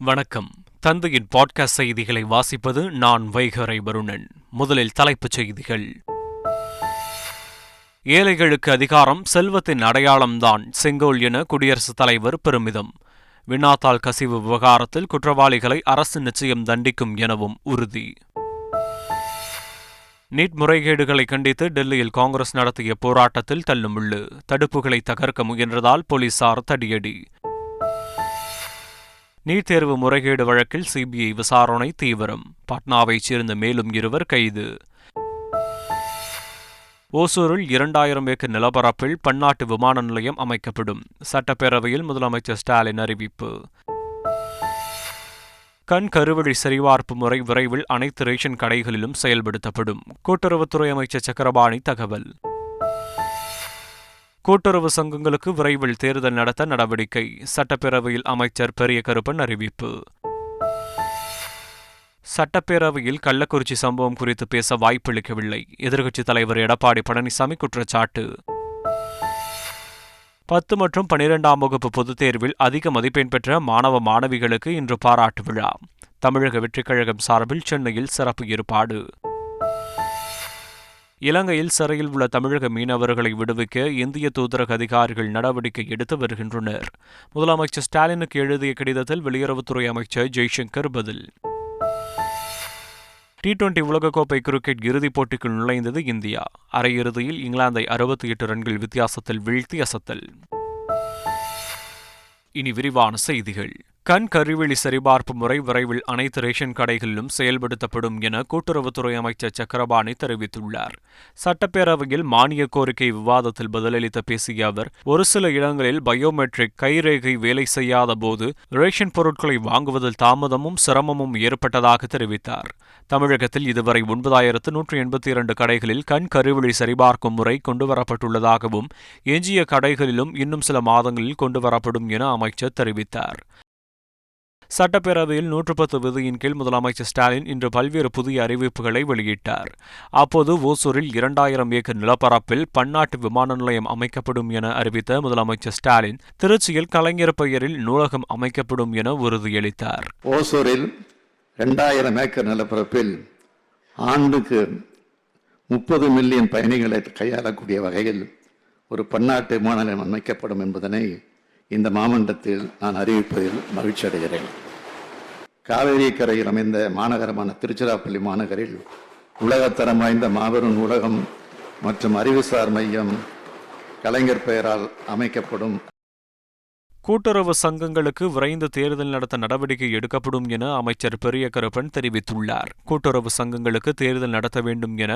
வணக்கம். தந்தையின் பாட்காஸ்ட் செய்திகளை வாசிப்பது நான் வைகரை வருணன். முதலில் தலைப்புச் செய்திகள். ஏழைகளுக்கு அதிகாரம் செல்வத்தின் அடையாளம்தான் செங்கோல் என குடியரசுத் தலைவர் பெருமிதம். வினாத்தாள் கசிவு விவகாரத்தில் குற்றவாளிகளை அரசு நிச்சயம் தண்டிக்கும் எனவும் உறுதி. நீட் முறைகேடுகளை கண்டித்து டெல்லியில் காங்கிரஸ் நடத்திய போராட்டத்தில் தள்ளுமுள்ளு. தடுப்புகளை தகர்க்க முயன்றதால் போலீசார் தடியடி. நீட் தேர்வு முறைகேடு வழக்கில் சிபிஐ விசாரணை தீவிரம். பாட்னாவைச் சேர்ந்த மேலும் 2 கைது. ஓசூரில் 2000 ஏக்கர் நிலப்பரப்பில் பன்னாட்டு விமான நிலையம் அமைக்கப்படும். சட்டப்பேரவையில் முதலமைச்சர் ஸ்டாலின் அறிவிப்பு. கண் கருவழி சரிபார்ப்பு முறை விரைவில் அனைத்து ரேஷன் கடைகளிலும் செயல்படுத்தப்படும். கூட்டுறவுத்துறை அமைச்சர் சக்கரபாணி தகவல். கூட்டுறவு சங்கங்களுக்கு விரைவில் தேர்தல் நடத்த நடவடிக்கை. சட்டப்பேரவையில் அமைச்சர் பெரிய கருப்பன் அறிவிப்பு. சட்டப்பேரவையில் கள்ளக்குறிச்சி சம்பவம் குறித்து பேச வாய்ப்பளிக்கவில்லை. எதிர்க்கட்சித் தலைவர் எடப்பாடி பழனிசாமி குற்றச்சாட்டு. 10 மற்றும் 12ஆம் வகுப்பு பொதுத் தேர்வில் அதிக மதிப்பெண் பெற்ற மாணவ மாணவிகளுக்கு இன்று பாராட்டு விழா. தமிழக வெற்றிக் கழகம் சார்பில் சென்னையில் சிறப்பு ஏற்பாடு. இலங்கையில் சிறையில் உள்ள தமிழக மீனவர்களை விடுவிக்க இந்திய தூதரக அதிகாரிகள் நடவடிக்கை எடுத்து வருகின்றனர். முதலமைச்சர் ஸ்டாலினுக்கு எழுதிய கடிதத்தில் வெளியுறவுத்துறை அமைச்சர் ஜெய்சங்கர் பதில். T20 உலகக்கோப்பை கிரிக்கெட் இறுதிப் போட்டிக்குள் நுழைந்தது இந்தியா. அரையிறுதியில் இங்கிலாந்தை 68 ரன்கள் வித்தியாசத்தில் வீழ்த்தி அசத்தல். இனி விரிவான செய்திகள். கண் கருவெளி சரிபார்ப்பு முறை விரைவில் அனைத்து ரேஷன் கடைகளிலும் செயல்படுத்தப்படும் என கூட்டுறவுத்துறை அமைச்சர் சக்கரபாணி தெரிவித்துள்ளார். சட்டப்பேரவையில் மானிய கோரிக்கை விவாதத்தில் பதிலளித்த பேசிய அவர், ஒரு சில இடங்களில் பயோமெட்ரிக் கைரேகை வேலை செய்யாத போது ரேஷன் பொருட்களை வாங்குவதில் தாமதமும் சிரமமும் ஏற்பட்டதாக தெரிவித்தார். தமிழகத்தில் இதுவரை 9182 கடைகளில் கண் கருவெளி சரிபார்க்கும் முறை கொண்டுவரப்பட்டுள்ளதாகவும் எஞ்சிய கடைகளிலும் இன்னும் சில மாதங்களில் கொண்டுவரப்படும் என அமைச்சர் தெரிவித்தார். சட்டப்பேரவையில் 110 விதியின் கீழ் முதலமைச்சர் ஸ்டாலின் இன்று பல்வேறு புதிய அறிவிப்புகளை வெளியிட்டார். அப்போது ஓசூரில் 2000 ஏக்கர் நிலப்பரப்பில் பன்னாட்டு விமான நிலையம் அமைக்கப்படும் என அறிவித்த முதலமைச்சர் ஸ்டாலின், திருச்சியில் கலைஞர் பெயரில் நூலகம் அமைக்கப்படும் என உறுதியளித்தார். ஓசூரில் 2000 ஏக்கர் நிலப்பரப்பில் ஆண்டுக்கு 30 மில்லியன் பயணிகளை கையாளக்கூடிய வகையில் ஒரு பன்னாட்டு விமான நிலையம் அமைக்கப்படும் என்பதனை இந்த மாமன்றத்தில் நான் அறிவிப்பதில் மகிழ்ச்சி அடைகிறேன். காவேரி கரையில் அமைந்த மாநகரமான திருச்சிராப்பள்ளி மாநகரில் உலகத்தரம் வாய்ந்த மாபெரும் நூலகம் மற்றும் அறிவுசார் மையம் கலைஞர் பெயரால் அமைக்கப்படும். கூட்டுறவு சங்கங்களுக்கு விரைந்து தேர்தல் நடத்த நடவடிக்கை எடுக்கப்படும் என அமைச்சர் பெரிய கருப்பன் தெரிவித்துள்ளார். கூட்டுறவு சங்கங்களுக்கு தேர்தல் நடத்த வேண்டும் என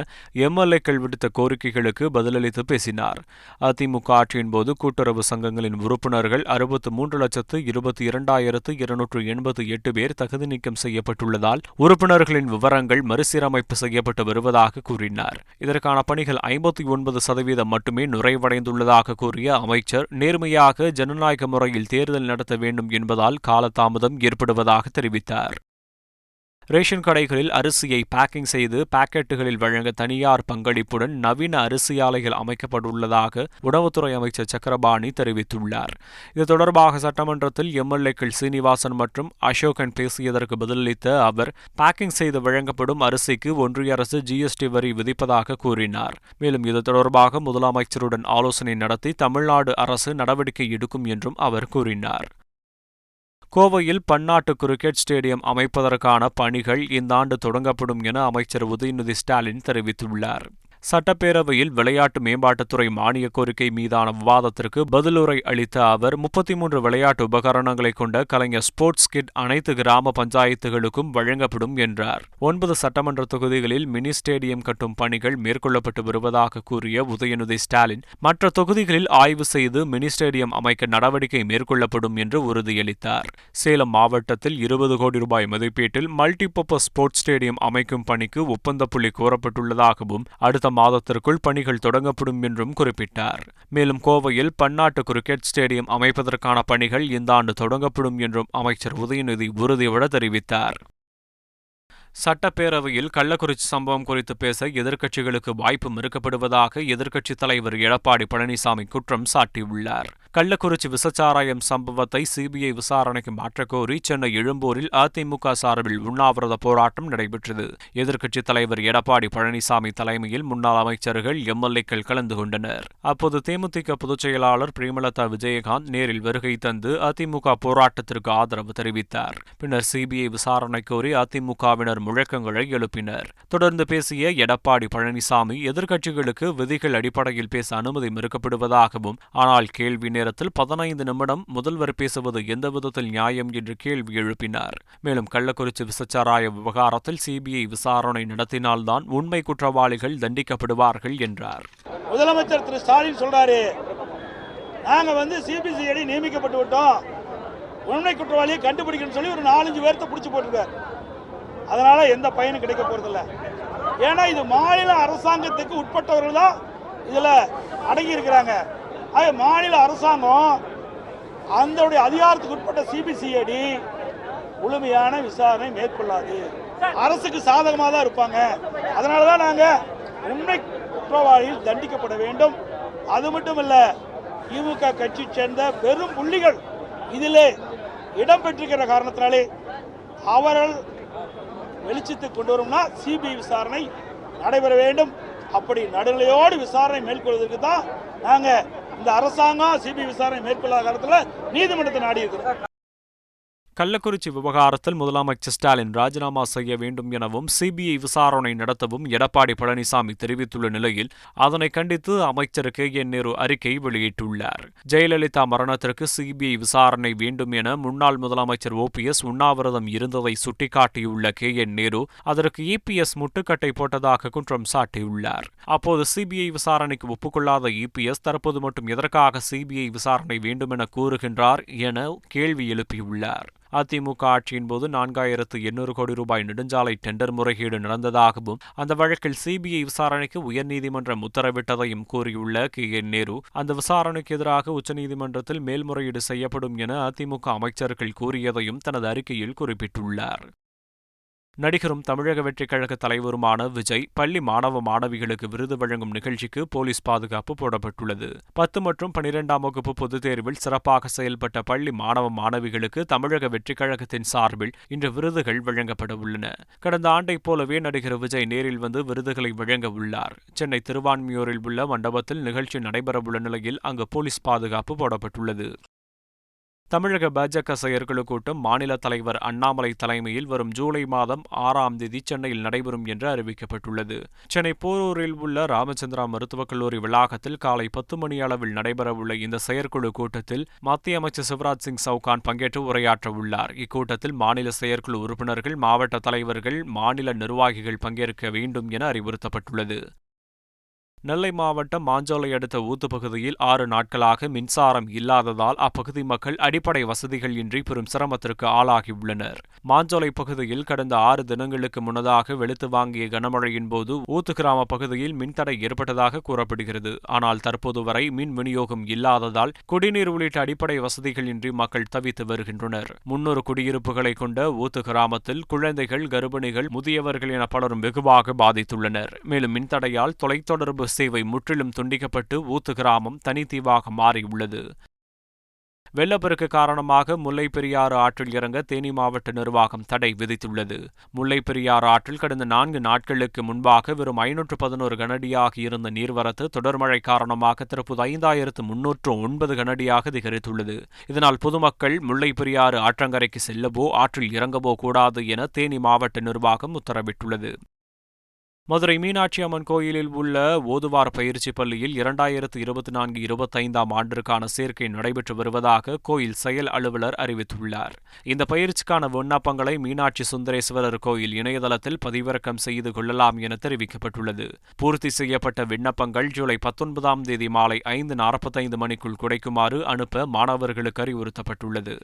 எம்எல்ஏக்கள் விடுத்த கோரிக்கைகளுக்கு பதிலளித்து பேசினார். அதிமுக ஆட்சியின் போது கூட்டுறவு சங்கங்களின் உறுப்பினர்கள் 63,22,288 பேர் தகுதி நீக்கம் செய்யப்பட்டுள்ளதால் உறுப்பினர்களின் விவரங்கள் மறுசீரமைப்பு செய்யப்பட்டு வருவதாக கூறினார். இதற்கான பணிகள் 59% மட்டுமே நிறைவடைந்துள்ளதாக கூறிய அமைச்சர், நேர்மையாக ஜனநாயக முறையில் தேர்தல் நடத்த வேண்டும் என்பதால் காலதாமதம் ஏற்படுவதாக தெரிவித்தார். ரேஷன் கடைகளில் அரிசியை பேக்கிங் செய்து பாக்கெட்டுகளில் வழங்க தனியார் பங்களிப்புடன் நவீன அரிசி ஆலைகள் அமைக்கப்பட்டுள்ளதாக உணவுத்துறை அமைச்சர் சக்கரபாணி தெரிவித்துள்ளார். இது தொடர்பாக சட்டமன்றத்தில் எம்எல்ஏக்கள் சீனிவாசன் மற்றும் அசோகன் பேசியதற்கு பதிலளித்த அவர், பேக்கிங் செய்து வழங்கப்படும் அரிசிக்கு ஒன்றிய அரசு GST வரி விதிப்பதாக கூறினார். மேலும் இது தொடர்பாக முதலமைச்சருடன் ஆலோசனை நடத்தி தமிழ்நாடு அரசு நடவடிக்கை எடுக்கும் என்றும் அவர் கூறினார். கோவையில் பன்னாட்டு கிரிக்கெட் ஸ்டேடியம் அமைப்பதற்கான பணிகள் இந்த ஆண்டு தொடங்கப்படும் என அமைச்சர் உதயநிதி ஸ்டாலின் தெரிவித்துள்ளார். சட்டப்பேரவையில் விளையாட்டு மேம்பாட்டுத்துறை மானிய கோரிக்கை மீதான விவாதத்திற்கு பதிலுரை அளித்த அவர், 33 விளையாட்டு உபகரணங்களை கொண்ட கலைஞர் ஸ்போர்ட்ஸ் கிட் அனைத்து கிராம பஞ்சாயத்துகளுக்கும் வழங்கப்படும் என்றார். 9 சட்டமன்ற தொகுதிகளில் மினி ஸ்டேடியம் கட்டும் பணிகள் மேற்கொள்ளப்பட்டு வருவதாக கூறிய உதயநிதி ஸ்டாலின், மற்ற தொகுதிகளில் ஆய்வு செய்து மினி ஸ்டேடியம் அமைக்க நடவடிக்கை மேற்கொள்ளப்படும் என்று உறுதியளித்தார். சேலம் மாவட்டத்தில் 20 கோடி ரூபாய் மதிப்பீட்டில் மல்டிபர்பஸ் ஸ்போர்ட்ஸ் ஸ்டேடியம் அமைக்கும் பணிக்கு ஒப்பந்த புள்ளி கோரப்பட்டுள்ளதாகவும் அடுத்த மாதத்திற்குள் பணிகள் தொடங்கப்படும் என்றும் குறிப்பிட்டார். மேலும் கோவையில் பன்னாட்டு கிரிக்கெட் ஸ்டேடியம் அமைப்பதற்கான பணிகள் இந்த ஆண்டு தொடங்கப்படும் என்றும் அமைச்சர் உதயநிதி உறுதிபட தெரிவித்தார். சட்டப்பேரவையில் கள்ளக்குறிச்சி சம்பவம் குறித்து பேச எதிர்க்கட்சிகளுக்கு வாய்ப்பு மறுக்கப்படுவதாக எதிர்க்கட்சித் தலைவர் எடப்பாடி பழனிசாமி குற்றம் சாட்டியுள்ளார். கள்ளக்குறிச்சி விசச்சாராயம் சம்பவத்தை சிபிஐ விசாரணைக்கு மாற்றக்கோரி சென்னை எழும்பூரில் அதிமுக சார்பில் உண்ணாவிரத போராட்டம் நடைபெற்றது. எதிர்க்கட்சித் தலைவர் எடப்பாடி பழனிசாமி தலைமையில் முன்னாள் அமைச்சர்கள், எம்எல்ஏக்கள் கலந்து கொண்டனர். அப்போது தேமுதிக பொதுச் செயலாளர் பிரேமலதா விஜயகாந்த் நேரில் வருகை தந்து அதிமுக போராட்டத்திற்கு ஆதரவு தெரிவித்தார். பின்னர் சிபிஐ விசாரணை கோரி அதிமுகவினர் முழக்கங்களை எழுப்பினர். தொடர்ந்து பேசிய எடப்பாடி பழனிசாமி, எதிர்க்கட்சிகளுக்கு விதிகள் அடிப்படையில் பேச அனுமதி மறுக்கப்படுவதாகவும், ஆனால் கேள்வி நேரத்தில் 15 நிமிடம் முதல்வர் பேசுவது எந்த விதத்தில் நியாயம் என்று கேள்வி எழுப்பினார். மேலும் கள்ளக்குறிச்சி விசச்சாராய விவகாரத்தில் சிபிஐ விசாரணை நடத்தினால்தான் உண்மை குற்றவாளிகள் தண்டிக்கப்படுவார்கள் என்றார். முதலமைச்சர் திரு ஸ்டாலின் சொல்றாரு, நாங்க சிபிசிஐடி நியமிக்கப்பட்டு விட்டோம், உண்மை குற்றவாளியை கண்டுபிடிக்கணும்னு சொல்லி ஒரு 4-5 பேர்த்த பிடிச்சு போட்டிருக்காரு. அதனால எந்த பயனும் கிடைக்க போறதில்ல. ஏன்னா இது மாநில அரசாங்கத்துக்கு உட்பட்டவர்கள் தான் இதுல அடங்கி இருக்கிறாங்க. மாநில அரசாங்கம் அந்த அதிகாரத்துக்கு உட்பட்ட சிபிசிஐடி முழுமையான விசாரணை மேற்கொள்ளாது, அரசுக்கு சாதகமாக தான் இருப்பாங்க. அதனாலதான் நாங்க உண்மை குற்றவாளிகள் தண்டிக்கப்பட வேண்டும். அது மட்டும் இல்ல, திமுக கட்சி சேர்ந்த பெரும் புள்ளிகள் இதிலே இடம்பெற்றிருக்கிற காரணத்தினாலே அவர்கள் வெளிச்சத்துக்கு கொண்டு வரும்னா சிபிஐ விசாரணை நடைபெற வேண்டும். அப்படி நடுநிலையோடு விசாரணை மேற்கொள்வதற்கு தான் நாங்க இந்த அரசாங்கம் சிபிஐ விசாரணை மேற்கொள்ளாத காலத்தில் நீதிமன்றத்தை நாடி இருக்கிறோம். கள்ளக்குறிச்சி விவகாரத்தில் முதலமைச்சர் ஸ்டாலின் ராஜினாமா செய்ய வேண்டும் எனவும் சிபிஐ விசாரணை நடத்தவும் எடப்பாடி பழனிசாமி தெரிவித்துள்ள நிலையில் அதனை கண்டித்து அமைச்சர் KN நேரு அறிக்கை வெளியிட்டுள்ளார். ஜெயலலிதா மரணத்திற்கு சிபிஐ விசாரணை வேண்டும் என முன்னாள் முதலமைச்சர் OPS உண்ணாவிரதம் இருந்ததை சுட்டிக்காட்டியுள்ள KN நேரு அதற்கு EPS முட்டுக்கட்டை போட்டதாக குற்றம் சாட்டியுள்ளார். அப்போது சிபிஐ விசாரணைக்கு ஒப்புக்கொள்ளாத EPS தற்போது மட்டும் எதற்காக சிபிஐ விசாரணை வேண்டுமென கூறுகின்றார் என கேள்வி எழுப்பியுள்ளார். அதிமுக ஆட்சியின் போது 4800 கோடி ரூபாய் நெடுஞ்சாலை டெண்டர் முறைகேடு நடந்ததாகவும் அந்த வழக்கில் சிபிஐ விசாரணைக்கு உயர்நீதிமன்றம் உத்தரவிட்டதையும் கூறியுள்ள KN நேரு அந்த விசாரணைக்கு எதிராக உச்சநீதிமன்றத்தில் மேல்முறையீடு செய்யப்படும் என அதிமுக அமைச்சர்கள் கூறியதையும் தனது அறிக்கையில் குறிப்பிட்டுள்ளார். நடிகரும் தமிழக வெற்றிக் கழக தலைவருமான விஜய் பள்ளி மாணவ மாணவிகளுக்கு விருது வழங்கும் நிகழ்ச்சிக்கு போலீஸ் பாதுகாப்பு போடப்பட்டுள்ளது. 10 மற்றும் 12ஆம் வகுப்பு பொதுத் தேர்வில் சிறப்பாக செயல்பட்ட பள்ளி மாணவ மாணவிகளுக்கு தமிழக வெற்றிக் கழகத்தின் சார்பில் இன்று விருதுகள் வழங்கப்பட உள்ளன. கடந்த ஆண்டைப் போலவே நடிகர் விஜய் நேரில் வந்து விருதுகளை வழங்க உள்ளார். சென்னை திருவான்மியூரில் உள்ள மண்டபத்தில் நிகழ்ச்சி நடைபெறவுள்ள நிலையில் அங்கு போலீஸ் பாதுகாப்பு போடப்பட்டுள்ளது. தமிழக பாஜக செயற்குழு கூட்டம் மாநில தலைவர் அண்ணாமலை தலைமையில் வரும் ஜூலை மாதம் 6ஆம் தேதி சென்னையில் நடைபெறும் என்று அறிவிக்கப்பட்டுள்ளது. சென்னை போரூரில் உள்ள ராமச்சந்திரா மருத்துவக் கல்லூரி வளாகத்தில் காலை 10 மணி அளவில் நடைபெறவுள்ள இந்த செயற்குழு கூட்டத்தில் மத்திய அமைச்சர் சிவராஜ் சிங் சவுகான் பங்கேற்று உரையாற்ற உள்ளார். இக்கூட்டத்தில் மாநில செயற்குழு உறுப்பினர்கள், மாவட்ட தலைவர்கள், மாநில நிர்வாகிகள் பங்கேற்க வேண்டும் என அறிவுறுத்தப்பட்டுள்ளது. நெல்லை மாவட்டம் மாஞ்சோலை அடுத்த ஊத்து பகுதியில் 6 நாட்களாக மின்சாரம் இல்லாததால் அப்பகுதி மக்கள் அடிப்படை வசதிகள் இன்றி பெரும் சிரமத்திற்கு ஆளாகியுள்ளனர். மாஞ்சோலை பகுதியில் கடந்த 6 தினங்களுக்கு முன்னதாக வெளுத்து வாங்கிய கனமழையின் போது ஊத்து கிராம பகுதியில் மின்தடை ஏற்பட்டதாக கூறப்படுகிறது. ஆனால் தற்போது வரை மின் விநியோகம் இல்லாததால் குடிநீர் உள்ளிட்ட அடிப்படை வசதிகள் இன்றி மக்கள் தவித்து வருகின்றனர். 300 குடியிருப்புகளை கொண்ட ஊத்து கிராமத்தில் குழந்தைகள், கர்ப்பிணிகள், முதியவர்கள் என பலரும் வெகுவாக பாதித்துள்ளனர். மேலும் மின்தடையால் தொலைத்தொடர்பு சேவை முற்றிலும் துண்டிக்கப்பட்டு ஊத்து கிராமம் தனித்தீவாக மாறியுள்ளது. வெள்ளப்பெருக்கு காரணமாக முல்லைப் பெரியாறு ஆற்றில் இறங்க தேனி மாவட்ட நிர்வாகம் தடை விதித்துள்ளது. முல்லைப் பெரியாறு ஆற்றில் கடந்த 4 நாட்களுக்கு முன்பாக வெறும் 511 கனஅடியாக இருந்த நீர்வரத்து தொடர்மழை காரணமாக தற்போது 5309 கனஅடியாக அதிகரித்துள்ளது. இதனால் பொதுமக்கள் முல்லைப் பெரியாறு ஆற்றங்கரைக்கு செல்லவோ ஆற்றில் இறங்கவோ கூடாது என தேனி மாவட்ட நிர்வாகம் உத்தரவிட்டுள்ளது. மதுரை மீனாட்சி அம்மன் கோயிலில் உள்ள ஓதுவார் பயிற்சி பள்ளியில் 2024-25ஆம் ஆண்டிற்கான சேர்க்கை நடைபெற்று வருவதாக கோயில் செயல் அலுவலர் அறிவித்துள்ளார். இந்த பயிற்சிக்கான விண்ணப்பங்களை மீனாட்சி சுந்தரேஸ்வரர் கோயில் இணையதளத்தில் பதிவிறக்கம் செய்து கொள்ளலாம் என தெரிவிக்கப்பட்டுள்ளது. பூர்த்தி செய்யப்பட்ட விண்ணப்பங்கள் ஜூலை 19ஆம் தேதி மாலை 5:45 மணிக்குள் கிடைக்குமாறு அனுப்ப மாணவர்களுக்கு அறிவுறுத்தப்பட்டுள்ளது.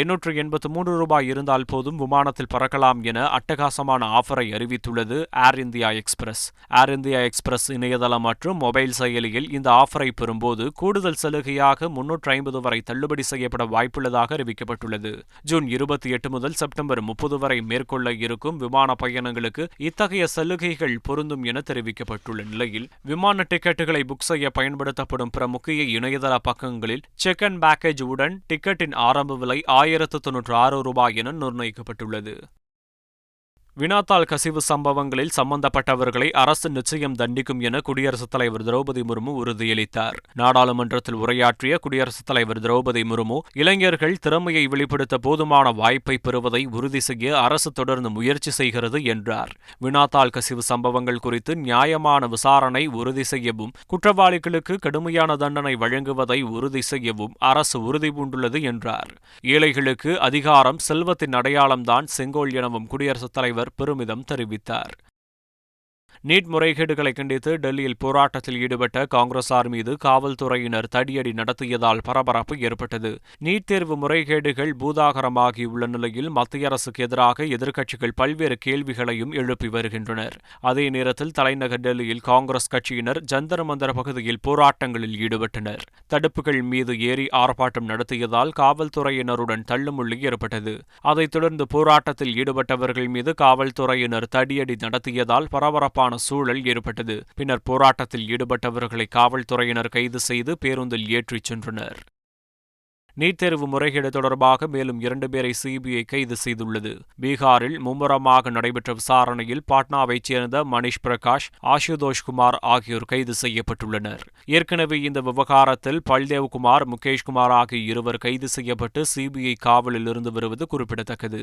883 இருந்தால் போதும் விமானத்தில் பறக்கலாம் என அட்டகாசமான ஆஃபரை அறிவித்துள்ளது ஏர் இந்தியா எக்ஸ்பிரஸ். ஏர் இந்தியா எக்ஸ்பிரஸ் இணையதளம் மற்றும் மொபைல் செயலியில் இந்த ஆஃபரை பெறும்போது கூடுதல் சலுகையாக 350 வரை தள்ளுபடி செய்யப்பட வாய்ப்புள்ளதாக அறிவிக்கப்பட்டுள்ளது. ஜூன் 28 முதல் செப்டம்பர் 30 வரை மேற்கொள்ள இருக்கும் விமான பயணங்களுக்கு இத்தகைய சலுகைகள் பொருந்தும் என தெரிவிக்கப்பட்டுள்ள நிலையில், விமான டிக்கெட்டுகளை புக் செய்ய பயன்படுத்தப்படும் பிற முக்கிய இணையதள பக்கங்களில் செக் அண்ட் பேக்கேஜ் உடன் டிக்கெட்டின் ஆரம்ப விலை ரூபாய் 1096 என நிர்ணயிக்கப்பட்டுள்ளது. வினாத்தாள் கசிவு சம்பவங்களில் சம்பந்தப்பட்டவர்களை அரசு நிச்சயம் தண்டிக்கும் என குடியரசுத் தலைவர் திரௌபதி முர்மு உறுதியளித்தார். நாடாளுமன்றத்தில் உரையாற்றிய குடியரசுத் தலைவர் திரௌபதி முர்மு, இளைஞர்கள் திறமையை வெளிப்படுத்த போதுமான வாய்ப்பை பெறுவதை உறுதி செய்ய அரசு தொடர்ந்து முயற்சி செய்கிறது என்றார். வினாத்தாள் கசிவு சம்பவங்கள் குறித்து நியாயமான விசாரணை உறுதி செய்யவும், குற்றவாளிகளுக்கு கடுமையான தண்டனை வழங்குவதை உறுதி செய்யவும் அரசு உறுதிபூண்டுள்ளது என்றார். ஏழைகளுக்கு அதிகாரம் செல்வத்தின் அடையாளம்தான் செங்கோல் எனவும் குடியரசுத் தலைவர் பெருமிதம் தெரிவித்தார். நீட் முறைகேடுகளை கண்டித்து டெல்லியில் போராட்டத்தில் ஈடுபட்ட காங்கிரசார் மீது காவல்துறையினர் தடியடி நடத்தியதால் பரபரப்பு ஏற்பட்டது. நீட் தேர்வு முறைகேடுகள் பூதாகரமாகியுள்ள நிலையில் மத்திய அரசுக்கு எதிராக எதிர்க்கட்சிகள் பல்வேறு கேள்விகளையும் எழுப்பி வருகின்றனர். அதே நேரத்தில் தலைநகர் டெல்லியில் காங்கிரஸ் கட்சியினர் ஜந்தர் மந்தர் பகுதியில் போராட்டங்களில் ஈடுபட்டனர். தடுப்புகள் மீது ஏறி ஆர்ப்பாட்டம் நடத்தியதால் காவல்துறையினருடன் தள்ளுமுள்ளி ஏற்பட்டது. அதைத் தொடர்ந்து போராட்டத்தில் ஈடுபட்டவர்கள் மீது காவல்துறையினர் தடியடி நடத்தியதால் பரபரப்பான சூழல் ஏற்பட்டது. பின்னர் போராட்டத்தில் ஈடுபட்டவர்களை காவல்துறையினர் கைது செய்து பேருந்தில் ஏற்றிச் சென்றனர். நீட் தேர்வு முறைகேடு தொடர்பாக மேலும் 2 பேரை சிபிஐ கைது செய்துள்ளது. பீகாரில் மும்முரமாக நடைபெற்ற விசாரணையில் பாட்னாவைச் சேர்ந்த மணிஷ் பிரகாஷ், ஆசுதோஷ் குமார் ஆகியோர் கைது செய்யப்பட்டுள்ளனர். ஏற்கனவே இந்த விவகாரத்தில் பல்தேவ் குமார், முகேஷ் குமார் ஆகிய இருவர் கைது செய்யப்பட்டு சிபிஐ காவலில் இருந்து வருவது குறிப்பிடத்தக்கது.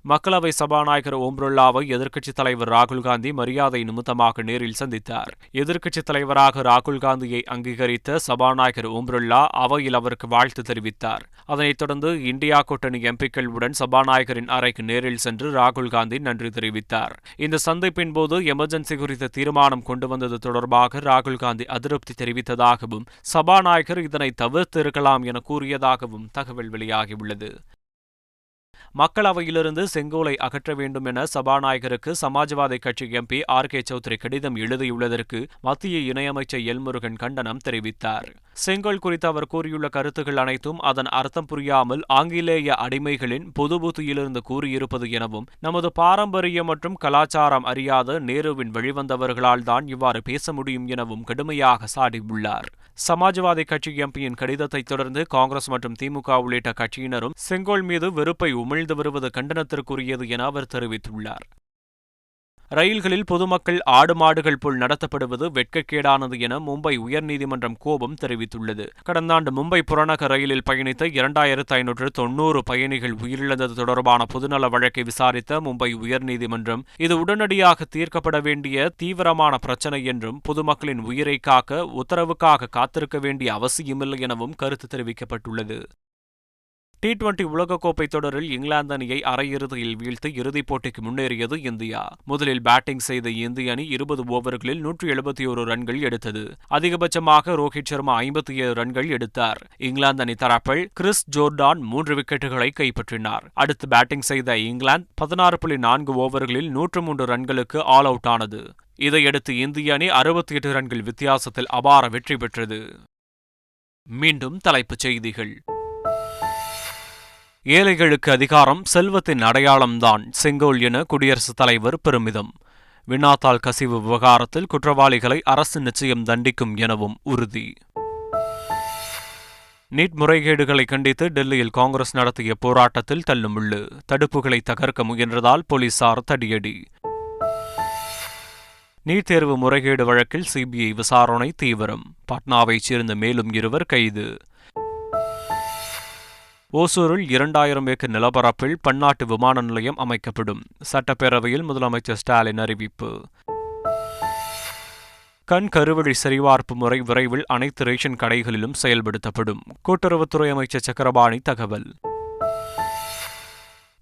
மக்களவை சபாநாயகர் ஓம் பிர்லாவை எதிர்க்கட்சித் தலைவர் ராகுல் காந்தி மரியாதை நிமித்தமாக நேரில் சந்தித்தார். எதிர்க்கட்சித் தலைவராக ராகுல் காந்தியை அங்கீகரித்த சபாநாயகர் ஓம் பிர்லா அவையில் அவருக்கு வாழ்த்து தெரிவித்தார். அதனைத் தொடர்ந்து இந்தியா கூட்டணி எம்பிக்களுடன் சபாநாயகரின் அறைக்கு நேரில் சென்று ராகுல் காந்தி நன்றி தெரிவித்தார். இந்த சந்திப்பின் போது எமர்ஜென்சி குறித்த தீர்மானம் கொண்டு வந்தது தொடர்பாக ராகுல் காந்தி அதிருப்தி தெரிவித்ததாகவும், சபாநாயகர் இதனை தவிர்த்து இருக்கலாம் என கூறியதாகவும் தகவல் வெளியாகியுள்ளது. மக்களவையிலிருந்து செங்கோலை அகற்ற வேண்டும் என சபாநாயகருக்கு சமாஜ்வாதி கட்சி எம்பி RK சௌத்ரி கடிதம் எழுதியுள்ளதற்கு மத்திய இணையமைச்சர் எல் முருகன் கண்டனம் தெரிவித்தார். செங்கோல் குறித்து அவர் கூறியுள்ள கருத்துக்கள் அனைத்தும் அதன் அர்த்தம் புரியாமல் ஆங்கிலேய அடிமைகளின் பொது புத்தியிலிருந்து கூறியிருப்பது எனவும், நமது பாரம்பரியம் மற்றும் கலாச்சாரம் அறியாத நேருவின் வெளிவந்தவர்களால் தான் இவ்வாறு பேச முடியும் எனவும் கடுமையாக சாடியுள்ளார். சமாஜ்வாதி கட்சி எம்பியின் கடிதத்தை தொடர்ந்து காங்கிரஸ் மற்றும் திமுக உள்ளிட்ட கட்சியினரும் செங்கோல் மீது வெறுப்பை உமிழ்ந்து வருவது கண்டனத்திற்குரியது என அவர் தெரிவித்துள்ளார். ரயில்களில் பொதுமக்கள் ஆடு மாடுகள் போல் நடத்தப்படுவது வெட்கக்கேடானது என மும்பை உயர்நீதிமன்றம் கோபம் தெரிவித்துள்ளது. கடந்த ஆண்டு மும்பை புறநகர் ரயிலில் பயணித்த 2590 பயணிகள் உயிரிழந்தது தொடர்பான பொதுநல வழக்கை விசாரித்த மும்பை உயர்நீதிமன்றம், இது உடனடியாக தீர்க்கப்பட வேண்டிய தீவிரமான பிரச்சினை என்றும், பொதுமக்களின் உயிரை காக்க உத்தரவுக்காக காத்திருக்க வேண்டிய அவசியமில்லை எனவும் கருத்து தெரிவிக்கப்பட்டுள்ளது. T20 உலகக்கோப்பை தொடரில் இங்கிலாந்து அணியை அரையிறுதியில் வீழ்த்தி இறுதிப் போட்டிக்கு முன்னேறியது இந்தியா. முதலில் பேட்டிங் செய்த இந்திய அணி 20 ஓவர்களில் 171 ரன்கள் எடுத்தது. அதிகபட்சமாக ரோஹித் சர்மா 57 ரன்கள் எடுத்தார். இங்கிலாந்து அணி தரப்பில் கிறிஸ் ஜோர்டான் 3 விக்கெட்டுகளை கைப்பற்றினார். அடுத்து பேட்டிங் செய்த இங்கிலாந்து 16.4 ஓவர்களில் 103 ரன்களுக்கு ஆல் அவுட் ஆனது. இதையடுத்து இந்திய அணி 68 ரன்கள் வித்தியாசத்தில் அபார வெற்றி பெற்றது. மீண்டும் தலைப்புச் செய்திகள். ஏழைகளுக்கு அதிகாரம் செல்வத்தின் அடையாளம்தான் செங்கோல் என குடியரசுத் தலைவர் பெருமிதம். வினாத்தாள் கசிவு விவகாரத்தில் குற்றவாளிகளை அரசு நிச்சயம் தண்டிக்கும் எனவும் உறுதி. நீட் முறைகேடுகளை கண்டித்து டெல்லியில் காங்கிரஸ் நடத்திய போராட்டத்தில் தள்ளுமுள்ளு. தடுப்புகளை தகர்க்க முயன்றதால் போலீசார் தடியடி. நீட் தேர்வு முறைகேடு வழக்கில் சிபிஐ விசாரணை தீவிரம். பாட்னாவைச் சேர்ந்த மேலும் 2 கைது. ஓசூரில் 2000 ஏக்கர் நிலப்பரப்பில் பன்னாட்டு விமான நிலையம் அமைக்கப்படும். சட்டப்பேரவையில் முதலமைச்சர் ஸ்டாலின் அறிவிப்பு. கண் கருவழி சரிபார்ப்பு முறை விரைவில் அனைத்து ரேஷன் கடைகளிலும் செயல்படுத்தப்படும். கூட்டுறவுத்துறை அமைச்சர் சக்கரபாணி தகவல்.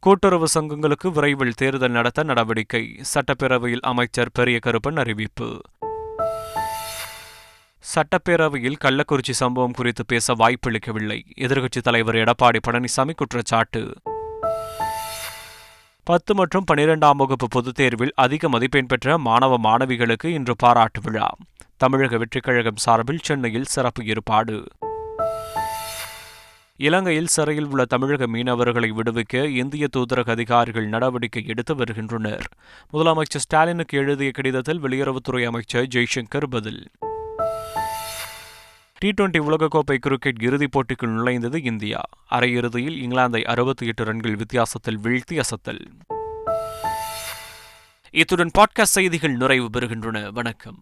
கூட்டுறவு சங்கங்களுக்கு விரைவில் தேர்தல் நடத்த நடவடிக்கை. சட்டப்பேரவையில் அமைச்சர் பெரிய கருப்பன் அறிவிப்பு. சட்டப்பேரவையில் கள்ளக்குறிச்சி சம்பவம் குறித்து பேச வாய்ப்பளிக்கவில்லை. எதிர்க்கட்சித் தலைவர் எடப்பாடி பழனிசாமி குற்றச்சாட்டு. 10 மற்றும் 12ஆம் வகுப்பு பொதுத் தேர்வில் அதிக மதிப்பெண் பெற்ற மாணவ மாணவிகளுக்கு இன்று பாராட்டு விழா. தமிழக வெற்றிக் கழகம் சார்பில் சென்னையில் சிறப்பு ஏற்பாடு. இலங்கையில் சிறையில் உள்ள தமிழக மீனவர்களை விடுவிக்க இந்திய தூதரக அதிகாரிகள் நடவடிக்கை எடுத்து வருகின்றனர். முதலமைச்சர் ஸ்டாலினுக்கு எழுதிய கடிதத்தில் வெளியுறவுத்துறை அமைச்சர் ஜெய்சங்கர் பதில். T20 உலகக்கோப்பை கிரிக்கெட் இறுதிப் போட்டிக்குள் நுழைந்தது இந்தியா. அரையிறுதியில் இங்கிலாந்தை 68 ரன்கள் வித்தியாசத்தில் வீழ்த்தி அசத்தல். இத்துடன் பாட்காஸ்ட் செய்திகள் நிறைவு பெறுகின்றன. வணக்கம்.